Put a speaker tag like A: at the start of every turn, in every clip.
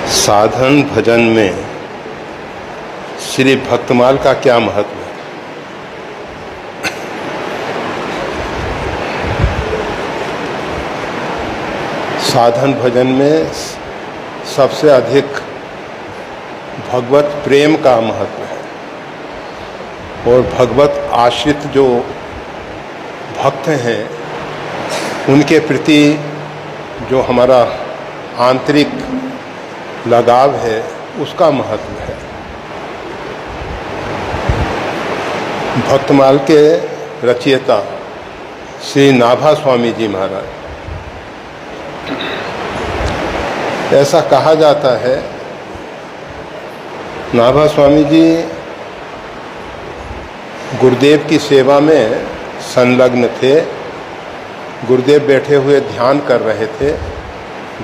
A: साधन भजन में श्री भक्तमाल का क्या महत्व है? साधन भजन में सबसे अधिक भगवत प्रेम का महत्व है और भगवत आश्रित जो भक्त हैं उनके प्रति जो हमारा आंतरिक लगाव है उसका महत्व है। भक्तमाल के रचयिता श्री नाभा स्वामी जी महाराज, ऐसा कहा जाता है नाभा स्वामी जी गुरुदेव की सेवा में संलग्न थे। गुरुदेव बैठे हुए ध्यान कर रहे थे।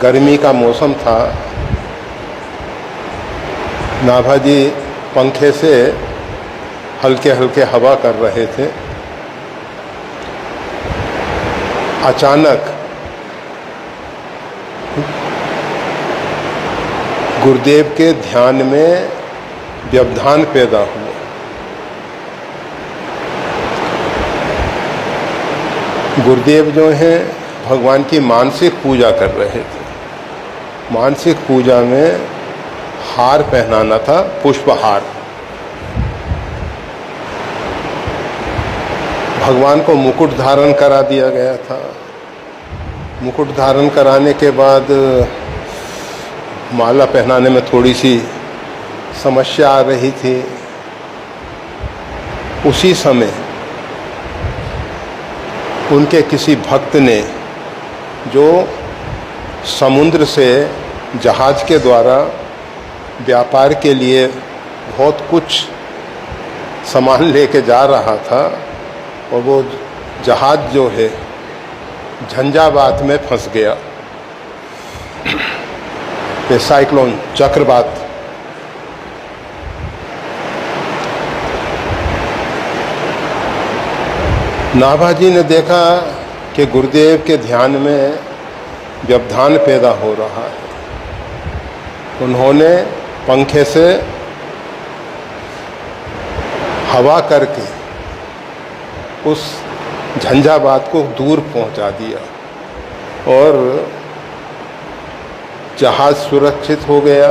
A: गर्मी का मौसम था। नाभा जी पंखे से हल्के हल्के हवा कर रहे थे। अचानक गुरुदेव के ध्यान में व्यवधान पैदा हुआ। गुरुदेव जो हैं भगवान की मानसिक पूजा कर रहे थे। मानसिक पूजा में हार पहनाना था, पुष्पहार। भगवान को मुकुट धारण करा दिया गया था। मुकुट धारण कराने के बाद माला पहनाने में थोड़ी सी समस्या आ रही थी। उसी समय उनके किसी भक्त ने, जो समुद्र से जहाज के द्वारा व्यापार के लिए बहुत कुछ सामान लेके जा रहा था, और वो जहाज जो है झंझावात में फंस गया। ये साइक्लोन, चक्रवात। नाभा जी ने देखा कि गुरुदेव के ध्यान में व्यवधान पैदा हो रहा है। उन्होंने पंखे से हवा करके उस झंझावात को दूर पहुंचा दिया और जहाज सुरक्षित हो गया।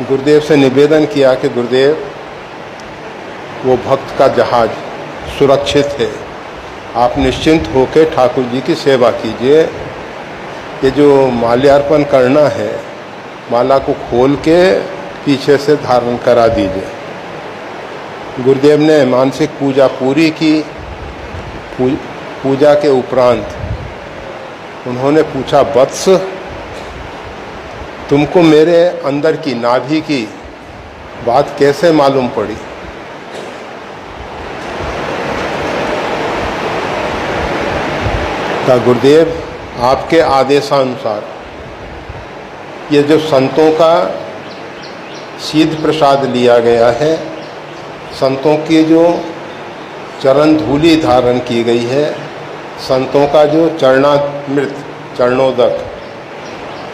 A: गुरुदेव से निवेदन किया कि गुरुदेव, वो भक्त का जहाज सुरक्षित है, आप निश्चिंत होकर ठाकुर जी की सेवा कीजिए। ये जो माल्यार्पण करना है, माला को खोल के पीछे से धारण करा दीजिए। गुरुदेव ने मानसिक पूजा पूरी की। पूजा के उपरांत उन्होंने पूछा, वत्स, तुमको मेरे अंदर की नाभि की बात कैसे मालूम पड़ी? का गुरुदेव, आपके आदेशानुसार ये जो संतों का सिद्ध प्रसाद लिया गया है, संतों की जो चरण धूलि धारण की गई है, संतों का जो चरणामृत, चरणोदक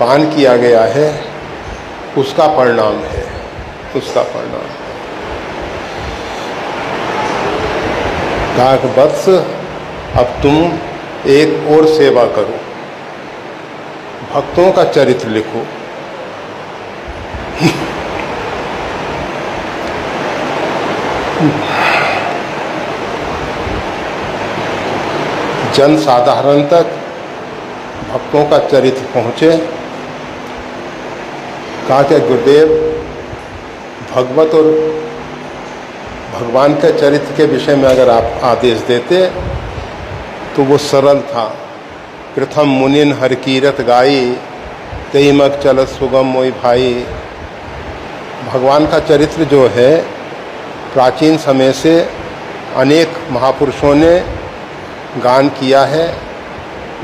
A: पान किया गया है, उसका परिणाम है, उसका परिणाम। कहा कि वत्स, अब तुम एक और सेवा करो, भक्तों का चरित्र लिखो। जन साधारण तक भक्तों का चरित्र पहुँचे। कहा कि गुरुदेव, भगवत और भगवान के चरित्र के विषय में अगर आप आदेश देते तो वो सरल था। प्रथम मुनिन हर कीरत गाई, तेईमक चलत सुगम मोई भाई। भगवान का चरित्र जो है प्राचीन समय से अनेक महापुरुषों ने गान किया है।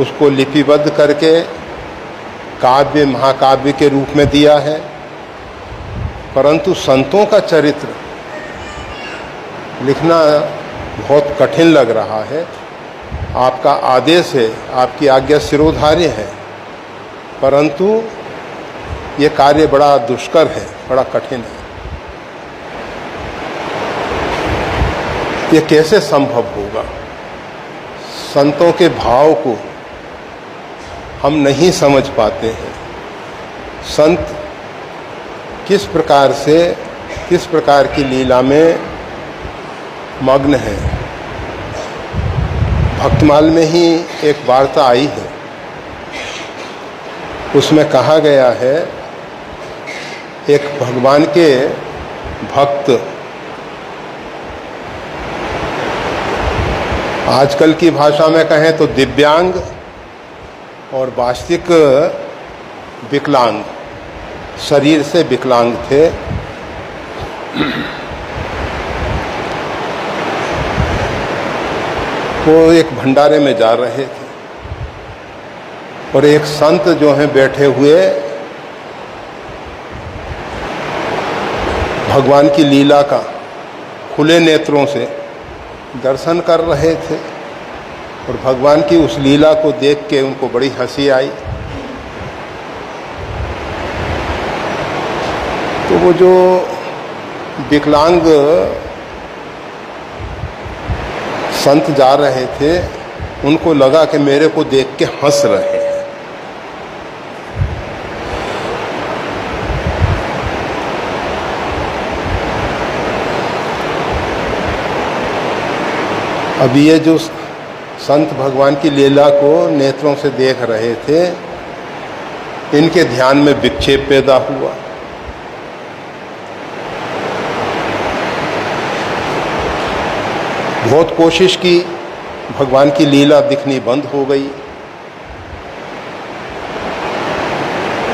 A: उसको लिपिबद्ध करके काव्य, महाकाव्य के रूप में दिया है। परंतु संतों का चरित्र लिखना बहुत कठिन लग रहा है। आपका आदेश है, आपकी आज्ञा शिरोधार्य है, परंतु ये कार्य बड़ा दुष्कर है, बड़ा कठिन है। ये कैसे संभव होगा? संतों के भाव को हम नहीं समझ पाते हैं। संत किस प्रकार से, किस प्रकार की लीला में मग्न है। भक्तमाल में ही एक वार्ता आई है, उसमें कहा गया है एक भगवान के भक्त, आजकल की भाषा में कहें तो दिव्यांग और वास्तविक विकलांग, शरीर से विकलांग थे। वो एक भंडारे में जा रहे थे और एक संत जो हैं बैठे हुए भगवान की लीला का खुले नेत्रों से दर्शन कर रहे थे और भगवान की उस लीला को देख के उनको बड़ी हंसी आई। तो वो जो विकलांग संत जा रहे थे, उनको लगा कि मेरे को देख के हंस रहे हैं। अब ये जो संत भगवान की लीला को नेत्रों से देख रहे थे, इनके ध्यान में विक्षेप पैदा हुआ। बहुत कोशिश की, भगवान की लीला दिखनी बंद हो गई।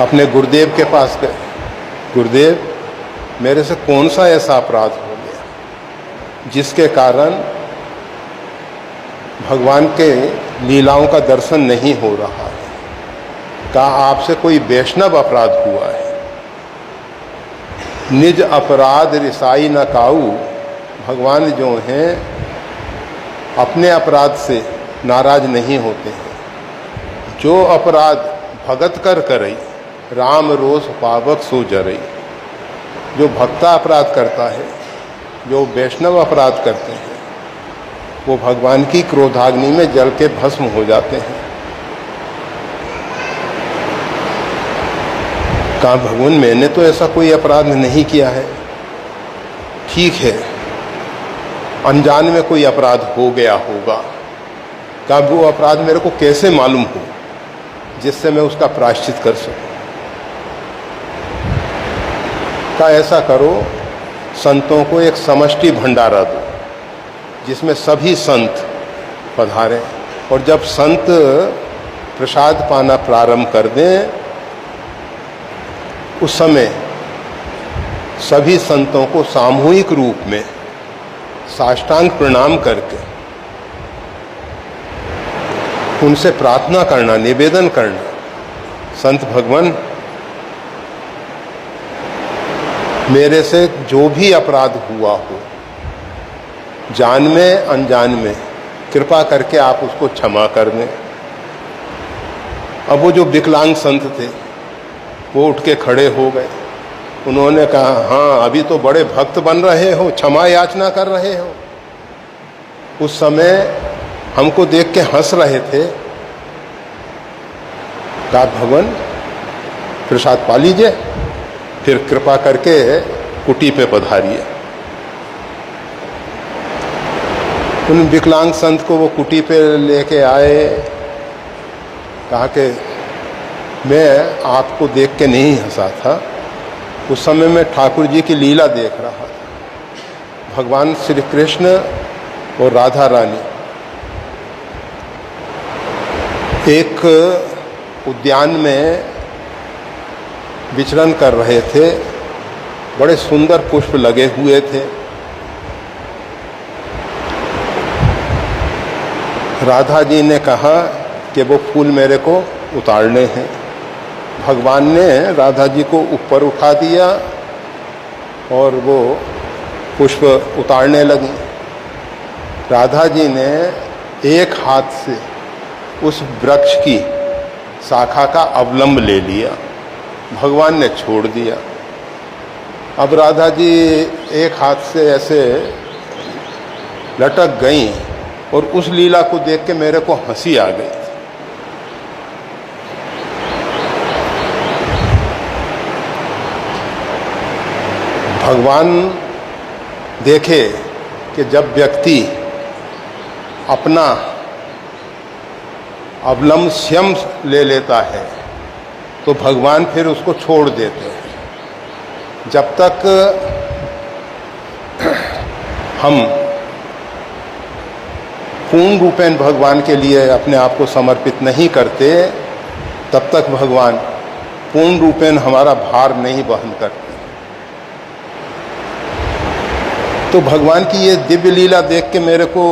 A: अपने गुरुदेव के पास गए, गुरुदेव मेरे से कौन सा ऐसा अपराध हो गया जिसके कारण भगवान के लीलाओं का दर्शन नहीं हो रहा है? कहा आपसे कोई वैष्णव अपराध हुआ है? निज अपराध रिसाई न काऊ, भगवान जो हैं अपने अपराध से नाराज नहीं होते हैं। जो अपराध भगत कर करई, राम रोष पावक सो जरई। जो भक्ता अपराध करता है, जो वैष्णव अपराध करते हैं, वो भगवान की क्रोधाग्नि में जल के भस्म हो जाते हैं। कहा भगवान मैंने तो ऐसा कोई अपराध नहीं किया है। ठीक है, अनजान में कोई अपराध हो गया होगा। कहा वो अपराध मेरे को कैसे मालूम हो जिससे मैं उसका प्रायश्चित कर सकूं? कहा ऐसा करो, संतों को एक समष्टि भंडारा दो जिसमें सभी संत पधारें, और जब संत प्रसाद पाना प्रारंभ कर दें, उस समय सभी संतों को सामूहिक रूप में साष्टांग प्रणाम करके उनसे प्रार्थना करना, निवेदन करना, संत भगवान मेरे से जो भी अपराध हुआ हो, जान में अनजान में, कृपा करके आप उसको क्षमा कर दें। अब वो जो विकलांग संत थे वो उठ के खड़े हो गए। उन्होंने कहा हाँ, अभी तो बड़े भक्त बन रहे हो, क्षमा याचना कर रहे हो। उस समय हमको देख के हंस रहे थे। कहा भगवान प्रसाद पा लीजिए, फिर कृपा करके कुटी पे पधारिए। उन विकलांग संत को वो कुटी पे लेके आए। कहा कि मैं आपको देख के नहीं हंसा था, उस समय मैं ठाकुर जी की लीला देख रहा था। भगवान श्री कृष्ण और राधा रानी एक उद्यान में विचरण कर रहे थे। बड़े सुंदर पुष्प लगे हुए थे। राधा जी ने कहा कि वो फूल मेरे को उतारने हैं। भगवान ने राधा जी को ऊपर उठा दिया और वो पुष्प उतारने लगी। राधा जी ने एक हाथ से उस वृक्ष की शाखा का अवलंब ले लिया भगवान ने छोड़ दिया। अब राधा जी एक हाथ से ऐसे लटक गईं और उस लीला को देख के मेरे को हंसी आ गई। भगवान देखे कि जब व्यक्ति अपना अवलंब स्वयं ले लेता है तो भगवान फिर उसको छोड़ देते हैं। जब तक हम पूर्ण रूपेण भगवान के लिए अपने आप को समर्पित नहीं करते तब तक भगवान पूर्ण रूपेण हमारा भार नहीं वहन करते। तो भगवान की ये दिव्य लीला देख के मेरे को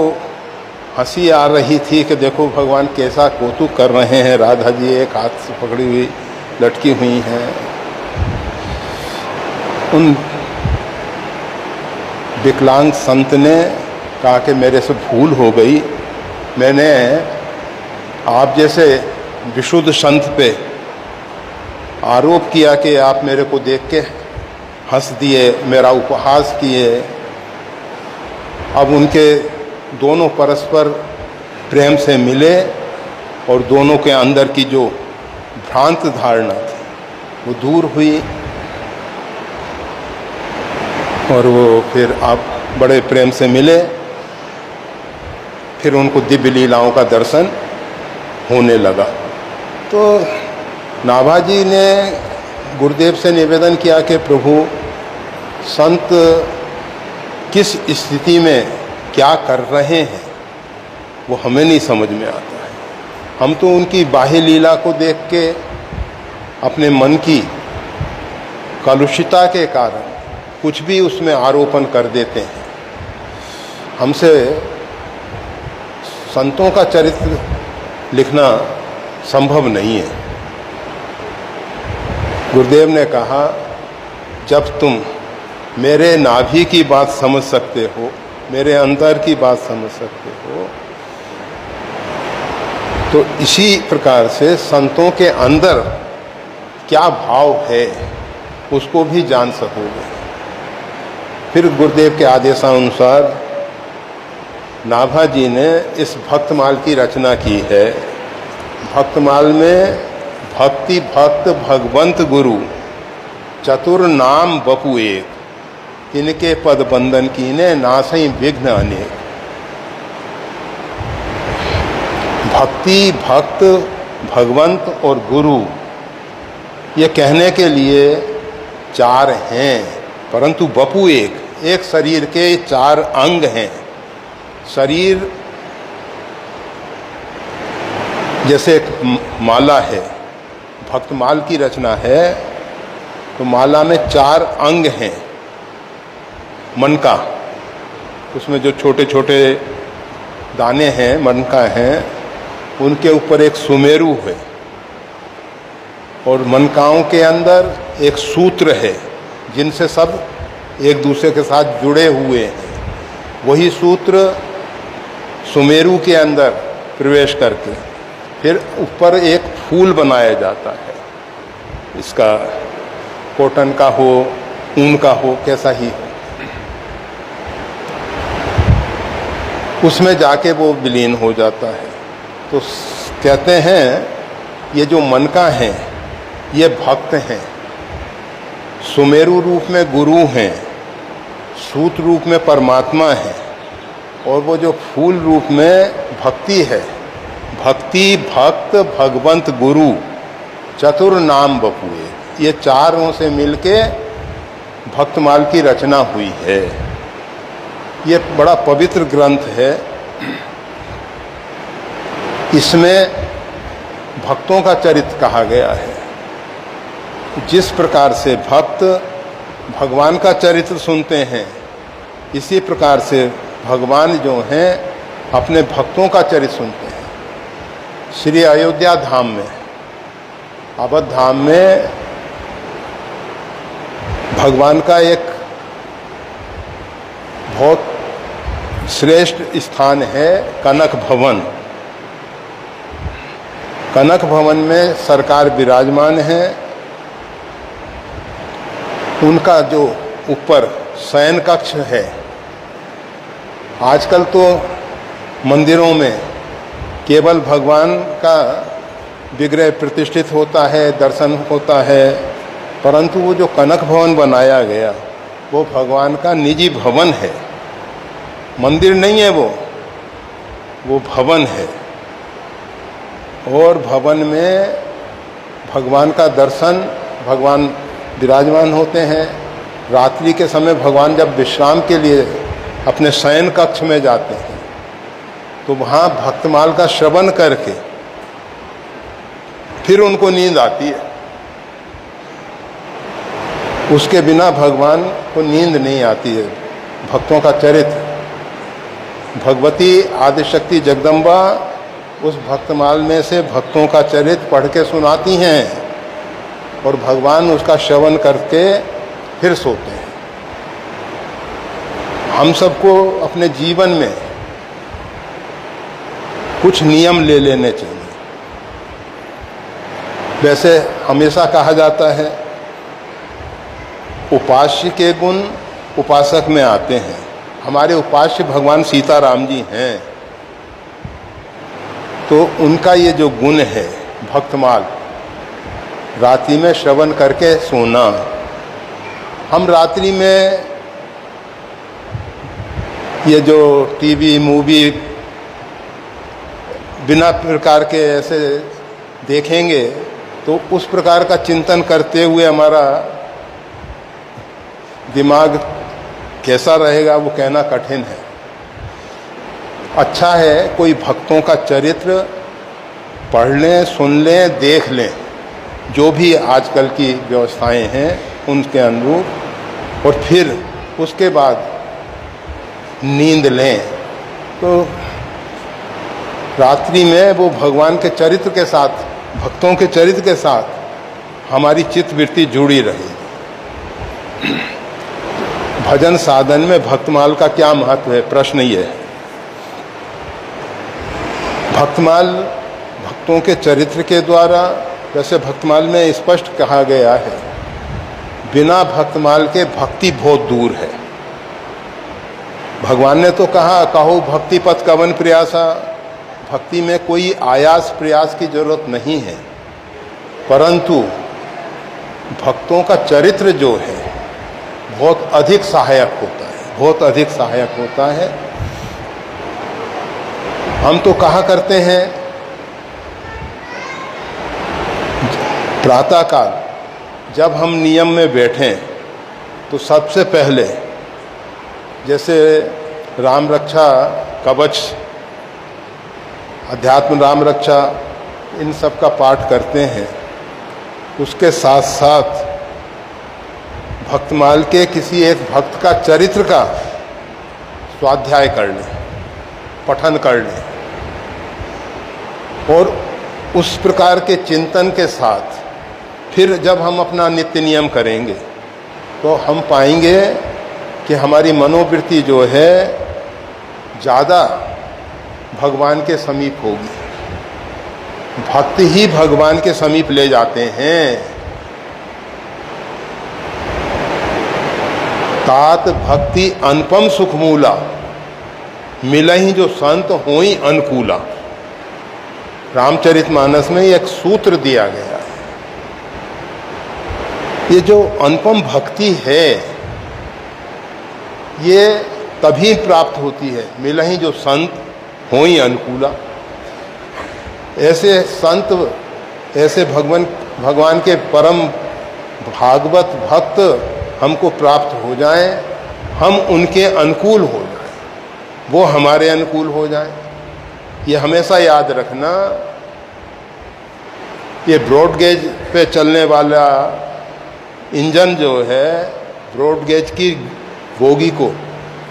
A: हंसी आ रही थी कि देखो भगवान कैसा कौतुक कर रहे हैं। राधा जी एक हाथ से पकड़ी हुई लटकी हुई हैं। उन विकलांग संत ने कहा कि मेरे से भूल हो गई, मैंने आप जैसे विशुद्ध संत पे आरोप किया कि आप मेरे को देख के हंस दिए, मेरा उपहास किए। अब उनके दोनों परस्पर प्रेम से मिले और दोनों के अंदर की जो भ्रांत धारणा थी वो दूर हुई और वो फिर आप बड़े प्रेम से मिले। फिर उनको दिव्य लीलाओं का दर्शन होने लगा। तो नाभाजी ने गुरुदेव से निवेदन किया कि प्रभु संत किस स्थिति में क्या कर रहे हैं वो हमें नहीं समझ में आता है। हम तो उनकी बाह्य लीला को देख के अपने मन की कलुषिता के कारण कुछ भी उसमें आरोपण कर देते हैं। हमसे संतों का चरित्र लिखना संभव नहीं है। गुरुदेव ने कहा जब तुम मेरे नाभि की बात समझ सकते हो, मेरे अंतर की बात समझ सकते हो, तो इसी प्रकार से संतों के अंदर क्या भाव है उसको भी जान सकोगे। फिर गुरुदेव के आदेशानुसार नाभाजी ने इस भक्तमाल की रचना की है। भक्तमाल में भक्ति भक्त भगवंत गुरु चतुर नाम बपु एक, इनके पद बंधन कीने नासई विघ्न अनेक। भक्ति भक्त भगवंत और गुरु ये कहने के लिए चार हैं, परंतु बपु एक, एक शरीर के चार अंग हैं। शरीर जैसे एक माला है, भक्तमाल की रचना है तो माला में चार अंग हैं। मन का, उसमें जो छोटे छोटे दाने हैं मनका हैं, उनके ऊपर एक सुमेरु है और मनकाओं के अंदर एक सूत्र है जिनसे सब एक दूसरे के साथ जुड़े हुए हैं। वही सूत्र सुमेरु के अंदर प्रवेश करके फिर ऊपर एक फूल बनाया जाता है। इसका कॉटन का हो, ऊन का हो, कैसा ही हो, उसमें जाके वो विलीन हो जाता है। तो कहते हैं ये जो मनका हैं ये भक्त हैं, सुमेरु रूप में गुरु हैं, सूत रूप में परमात्मा है और वो जो फूल रूप में भक्ति है। भक्ति भक्त भगवंत गुरु चतुर नाम बपुए, ये चारों से मिलके भक्तमाल की रचना हुई है। ये बड़ा पवित्र ग्रंथ है। इसमें भक्तों का चरित्र कहा गया है। जिस प्रकार से भक्त भगवान का चरित्र सुनते हैं, इसी प्रकार से भगवान जो हैं अपने भक्तों का चरित्र सुनते हैं। श्री अयोध्या धाम में, अवध धाम में भगवान का एक बहुत श्रेष्ठ स्थान है कनक भवन। कनक भवन में सरकार विराजमान है उनका जो ऊपर शयन कक्ष है, आजकल तो मंदिरों में केवल भगवान का विग्रह प्रतिष्ठित होता है, दर्शन होता है, परंतु वो जो कनक भवन बनाया गया वो भगवान का निजी भवन है, मंदिर नहीं है वो भवन है। और भवन में भगवान का दर्शन, भगवान विराजमान होते हैं। रात्रि के समय भगवान जब विश्राम के लिए अपने शयन कक्ष में जाते हैं तो वहाँ भक्तमाल का श्रवण करके फिर उनको नींद आती है। उसके बिना भगवान को नींद नहीं आती है। भक्तों का चरित्र, भगवती आदिशक्ति जगदम्बा उस भक्तमाल में से भक्तों का चरित्र पढ़ के सुनाती हैं और भगवान उसका श्रवण करके फिर सोते हैं। हम सबको अपने जीवन में कुछ नियम ले लेने चाहिए। वैसे हमेशा कहा जाता है उपास्य के गुण उपासक में आते हैं। हमारे उपास्य भगवान सीताराम जी हैं, तो उनका ये जो गुण है भक्तमाल, रात्रि में श्रवण करके सोना। हम रात्रि में ये जो टीवी मूवी बिना प्रकार के ऐसे देखेंगे तो उस प्रकार का चिंतन करते हुए हमारा दिमाग कैसा रहेगा वो कहना कठिन है। अच्छा है कोई भक्तों का चरित्र पढ़ लें, सुन लें, देख लें, जो भी आजकल की व्यवस्थाएं हैं उनके अनुरूप, और फिर उसके बाद नींद लें। तो रात्रि में वो भगवान के चरित्र के साथ, भक्तों के चरित्र के साथ हमारी चित्तवृत्ति जुड़ी रही। भजन साधन में भक्तमाल का क्या महत्व है, प्रश्न ये है। भक्तमाल भक्तों के चरित्र के द्वारा, जैसे भक्तमाल में स्पष्ट कहा गया है, बिना भक्तमाल के भक्ति बहुत दूर है। भगवान ने तो कहा कहो भक्ति पथ कवन प्रयासा, भक्ति में कोई आयास प्रयास की जरूरत नहीं है, परंतु भक्तों का चरित्र जो है बहुत अधिक सहायक होता है, बहुत अधिक सहायक होता है। हम तो कहा करते हैं प्रातःकाल जब हम नियम में बैठें तो सबसे पहले जैसे राम रक्षा कवच, अध्यात्म राम रक्षा, इन सब का पाठ करते हैं, उसके साथ साथ भक्तमाल के किसी एक भक्त का चरित्र का स्वाध्याय कर लें, पठन कर लें, और उस प्रकार के चिंतन के साथ फिर जब हम अपना नित्य नियम करेंगे तो हम पाएंगे कि हमारी मनोवृत्ति जो है ज़्यादा भगवान के समीप होगी। भक्त ही भगवान के समीप ले जाते हैं। तात भक्ति अनुपम सुखमूला, मिलहि जो संत होई अनुकूला। रामचरितमानस में एक सूत्र दिया गया है। ये जो अनुपम भक्ति है ये तभी प्राप्त होती है, मिलहि जो संत होई अनुकूला। ऐसे संत, ऐसे भगवान के परम भागवत भक्त हमको प्राप्त हो जाएं, हम उनके अनुकूल हो जाएं, वो हमारे अनुकूल हो जाएं। ये हमेशा याद रखना, ये ब्रॉड गेज पे चलने वाला इंजन जो है ब्रॉड गेज की बोगी को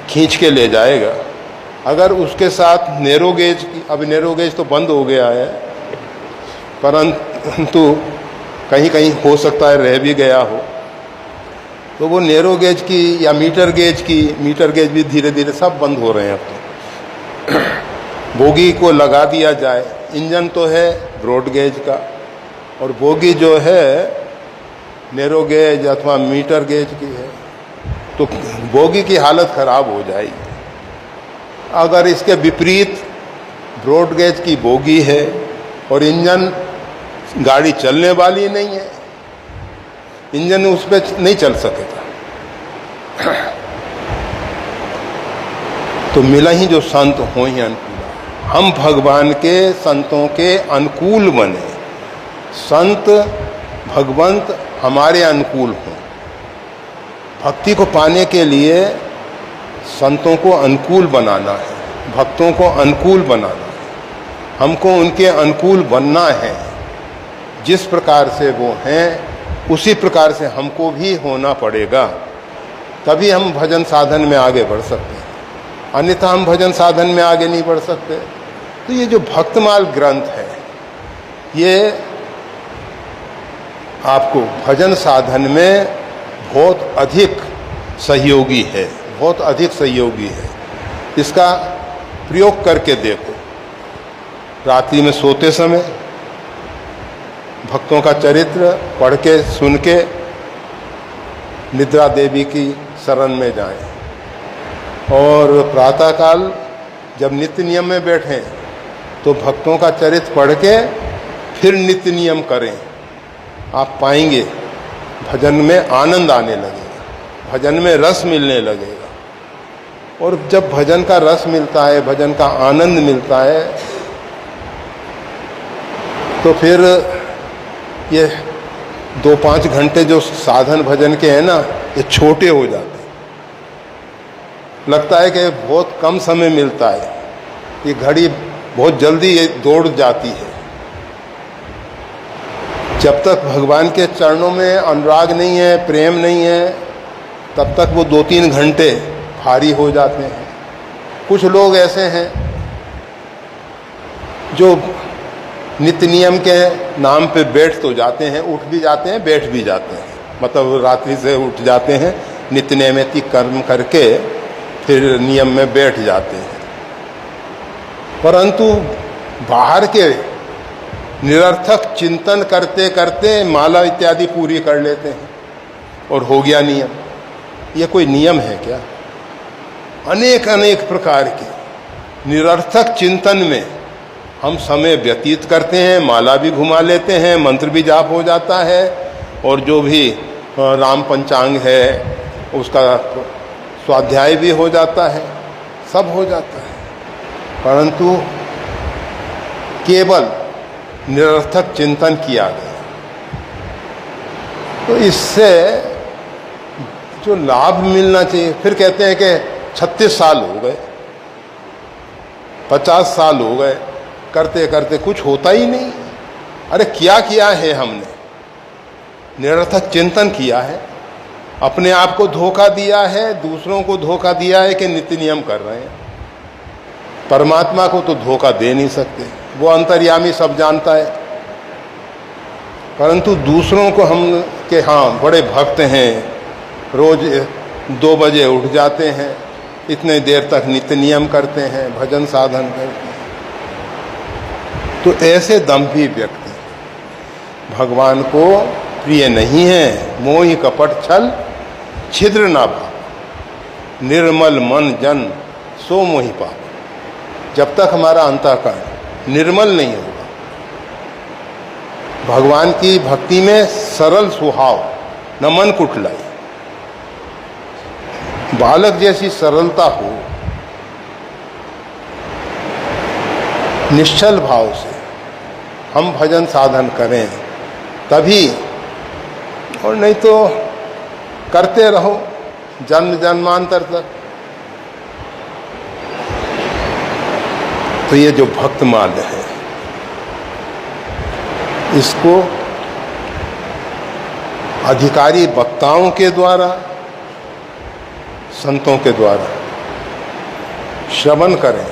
A: खींच के ले जाएगा। अगर उसके साथ नैरो गेज की, अभी नैरो गेज तो बंद हो गया है, परंतु कहीं कहीं हो सकता है रह भी गया हो, तो वो नैरो गेज की या मीटर गेज भी धीरे धीरे सब बंद हो रहे हैं। अब तो बोगी को लगा दिया जाए। इंजन तो है ब्रॉड गेज का और बोगी जो है नैरो गेज अथवा मीटर गेज की है तो बोगी की हालत खराब हो जाएगी। अगर इसके विपरीत ब्रॉड गेज की बोगी है और इंजन, गाड़ी चलने वाली नहीं है, इंजन उस पर नहीं चल सकेगा, तो मिला ही जो संत हो ही अनुकूल। हम भगवान के संतों के अनुकूल बने, संत भगवंत हमारे अनुकूल हों। भक्ति को पाने के लिए संतों को अनुकूल बनाना है, भक्तों को अनुकूल बनाना है, हमको उनके अनुकूल बनना है। जिस प्रकार से वो हैं उसी प्रकार से हमको भी होना पड़ेगा, तभी हम भजन साधन में आगे बढ़ सकते हैं, अन्यथा हम भजन साधन में आगे नहीं बढ़ सकते। तो ये जो भक्तमाल ग्रंथ है ये आपको भजन साधन में बहुत अधिक सहयोगी है, बहुत अधिक सहयोगी है। इसका प्रयोग करके देखो। रात्रि में सोते समय भक्तों का चरित्र पढ़ के सुन के निद्रा देवी की शरण में जाएं, और प्रातःकाल जब नित्य नियम में बैठें तो भक्तों का चरित्र पढ़ के फिर नित्य नियम करें। आप पाएंगे भजन में आनंद आने लगेगा, भजन में रस मिलने लगेगा। और जब भजन का रस मिलता है, भजन का आनंद मिलता है, तो फिर ये 2-5 घंटे जो साधन भजन के हैं ना, ये छोटे हो जाते हैं। लगता है कि बहुत कम समय मिलता है, ये घड़ी बहुत जल्दी ये दौड़ जाती है। जब तक भगवान के चरणों में अनुराग नहीं है, प्रेम नहीं है, तब तक वो 2-3 घंटे भारी हो जाते हैं। कुछ लोग ऐसे हैं जो नित्य नियम के नाम पे बैठ तो जाते हैं, उठ भी जाते हैं, बैठ भी जाते हैं, मतलब रात्रि से उठ जाते हैं, नित्य नैमित्तिक कर्म करके फिर नियम में बैठ जाते हैं। परंतु बाहर के निरर्थक चिंतन करते करते माला इत्यादि पूरी कर लेते हैं और हो गया नियम। ये कोई नियम है क्या? अनेक अनेक प्रकार के निरर्थक चिंतन में हम समय व्यतीत करते हैं, माला भी घुमा लेते हैं, मंत्र भी जाप हो जाता है, और जो भी राम पंचांग है उसका स्वाध्याय भी हो जाता है, सब हो जाता है, परंतु केवल निरर्थक चिंतन किया गया। तो इससे जो लाभ मिलना चाहिए, फिर कहते हैं कि 36 साल हो गए, 50 साल हो गए, करते करते कुछ होता ही नहीं। अरे क्या किया है हमने? निरर्थक चिंतन किया है, अपने आप को धोखा दिया है, दूसरों को धोखा दिया है कि नित्य नियम कर रहे हैं। परमात्मा को तो धोखा दे नहीं सकते, वो अंतर्यामी सब जानता है। परंतु दूसरों को हम के हाँ बड़े भक्त हैं, रोज 2 बजे उठ जाते हैं, इतने देर तक नित्य नियम करते हैं, भजन साधन करते हैं। तो ऐसे दंभी व्यक्ति भगवान को प्रिय नहीं है। मोहि कपट छल छिद्र ना भाव, निर्मल मन जन सो मोहि पाप। जब तक हमारा अंतःकरण निर्मल नहीं होगा, भगवान की भक्ति में सरल स्वभाव, न मन कुटलाई, बालक जैसी सरलता हो, निश्चल भाव से हम भजन साधन करें तभी, और नहीं तो करते रहो जन्म जन्मांतर तक। तो ये जो भक्तमाल है, इसको अधिकारी वक्ताओं के द्वारा, संतों के द्वारा श्रवण करें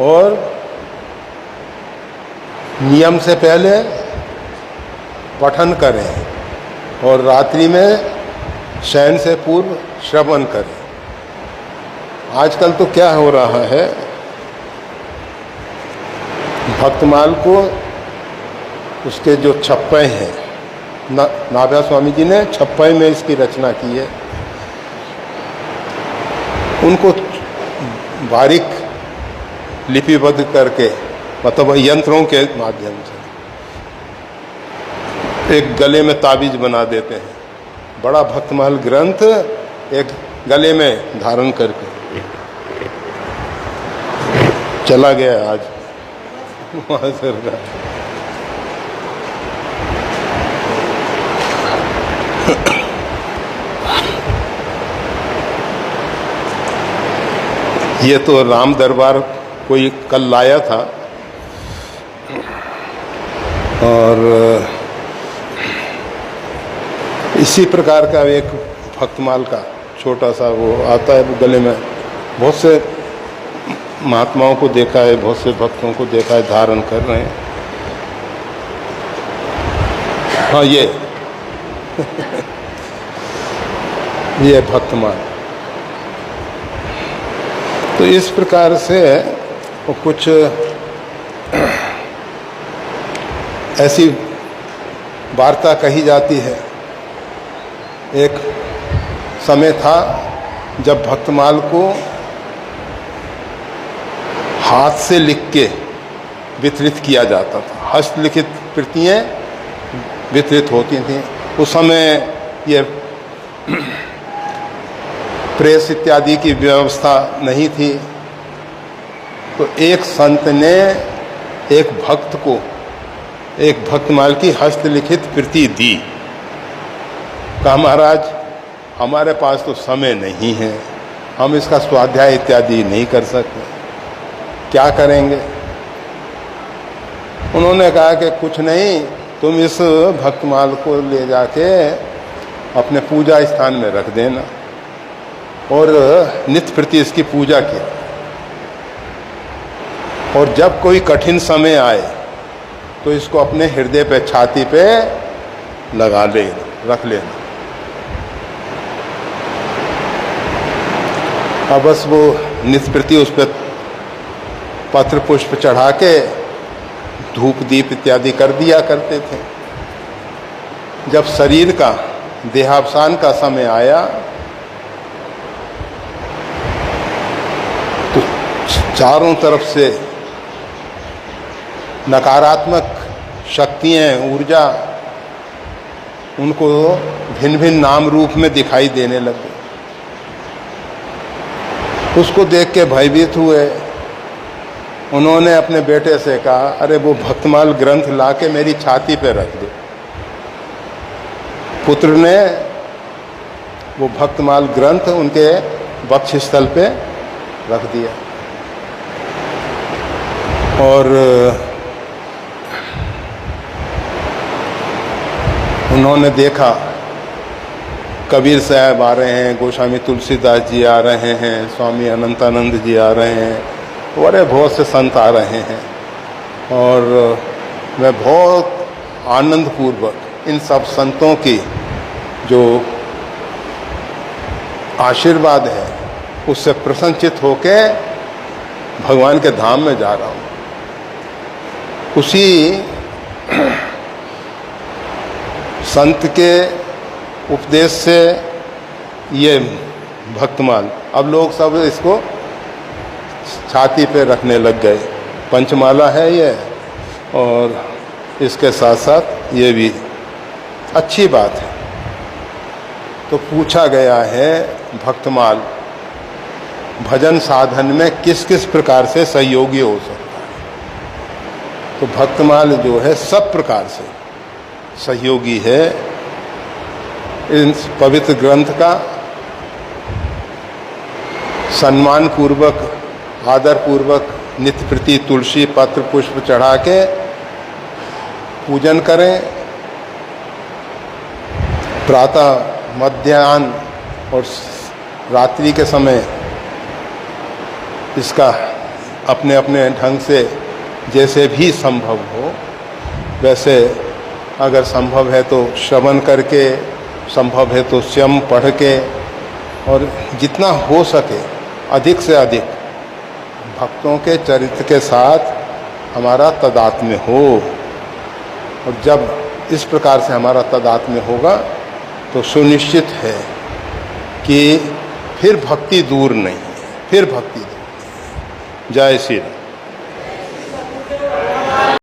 A: और नियम से पहले पठन करें और रात्रि में शयन से पूर्व श्रवण करें। आजकल तो क्या हो रहा है, भक्तमाल को उसके जो छप्पे हैं नाभ्या स्वामी जी ने छप्पई में इसकी रचना की है। उनको बारीक लिपिबद्ध करके, मतलब यंत्रों के माध्यम से एक गले में ताबीज बना देते हैं। बड़ा भक्तमाल ग्रंथ एक गले में धारण करके चला गया आज वहां सरकार। ये तो राम दरबार कोई कल लाया था, और इसी प्रकार का एक भक्तमाल का छोटा सा वो आता है, वो गले में। बहुत से महात्माओं को देखा है, बहुत से भक्तों को देखा है धारण कर रहे हैं। हाँ, ये भक्तमाल। तो इस प्रकार से वो कुछ ऐसी वार्ता कही जाती है। एक समय था जब भक्तमाल को हाथ से लिख के वितरित किया जाता था। हस्तलिखित कृतियाँ वितरित होती थीं। उस समय ये प्रेस इत्यादि की व्यवस्था नहीं थी। तो एक संत ने एक भक्त को एक भक्तमाल की हस्तलिखित कृति दी। कहा, महाराज हमारे पास तो समय नहीं है, हम इसका स्वाध्याय इत्यादि नहीं कर सकते, क्या करेंगे? उन्होंने कहा कि कुछ नहीं, तुम इस भक्तमाल को ले जाके अपने पूजा स्थान में रख देना और नित्य प्रति इसकी पूजा की। और जब कोई कठिन समय आए तो इसको अपने हृदय पे, छाती पे लगा ले, रख लेना। अब बस वो नित्य प्रति उस पर पत्र पुष्प चढ़ा के धूप दीप इत्यादि कर दिया करते थे। जब शरीर का देहावसान का समय आया तो चारों तरफ से नकारात्मक शक्तियाँ, ऊर्जा उनको भिन्न भिन्न नाम रूप में दिखाई देने लगे। उसको देख के भयभीत हुए। उन्होंने अपने बेटे से कहा, अरे वो भक्तमाल ग्रंथ ला के मेरी छाती पे रख दो। पुत्र ने वो भक्तमाल ग्रंथ उनके वक्षस्थल पे रख दिया। और उन्होंने देखा कबीर साहब आ रहे हैं, गोस्वामी तुलसीदास जी आ रहे हैं, स्वामी अनंतानंद जी आ रहे हैं, बड़े बहुत से संत आ रहे हैं। और मैं बहुत आनंदपूर्वक इन सब संतों की जो आशीर्वाद है उससे प्रसन्नचित होके भगवान के धाम में जा रहा हूँ। उसी संत के उपदेश से ये भक्तमाल, अब लोग सब इसको छाती पे रखने लग गए। पंचमाला है ये, और इसके साथ साथ ये भी अच्छी बात है। तो पूछा गया है भक्तमाल भजन साधन में किस किस प्रकार से सहयोगी हो सकता है। तो भक्तमाल जो है सब प्रकार से सहयोगी है। इन पवित्र ग्रंथ का सम्मान पूर्वक, आदर पूर्वक नित्य प्रति तुलसी पत्र पुष्प चढ़ा के पूजन करें। प्रातः, मध्याह्न और रात्रि के समय इसका अपने अपने ढंग से जैसे भी संभव हो वैसे, अगर संभव है तो श्रवण करके, संभव है तो स्वयं पढ़ के, और जितना हो सके अधिक से अधिक भक्तों के चरित्र के साथ हमारा तादात्म्य हो। और जब इस प्रकार से हमारा तादात्म्य होगा तो सुनिश्चित है कि फिर भक्ति दूर नहीं है, फिर भक्ति दूर। जय श्री राम।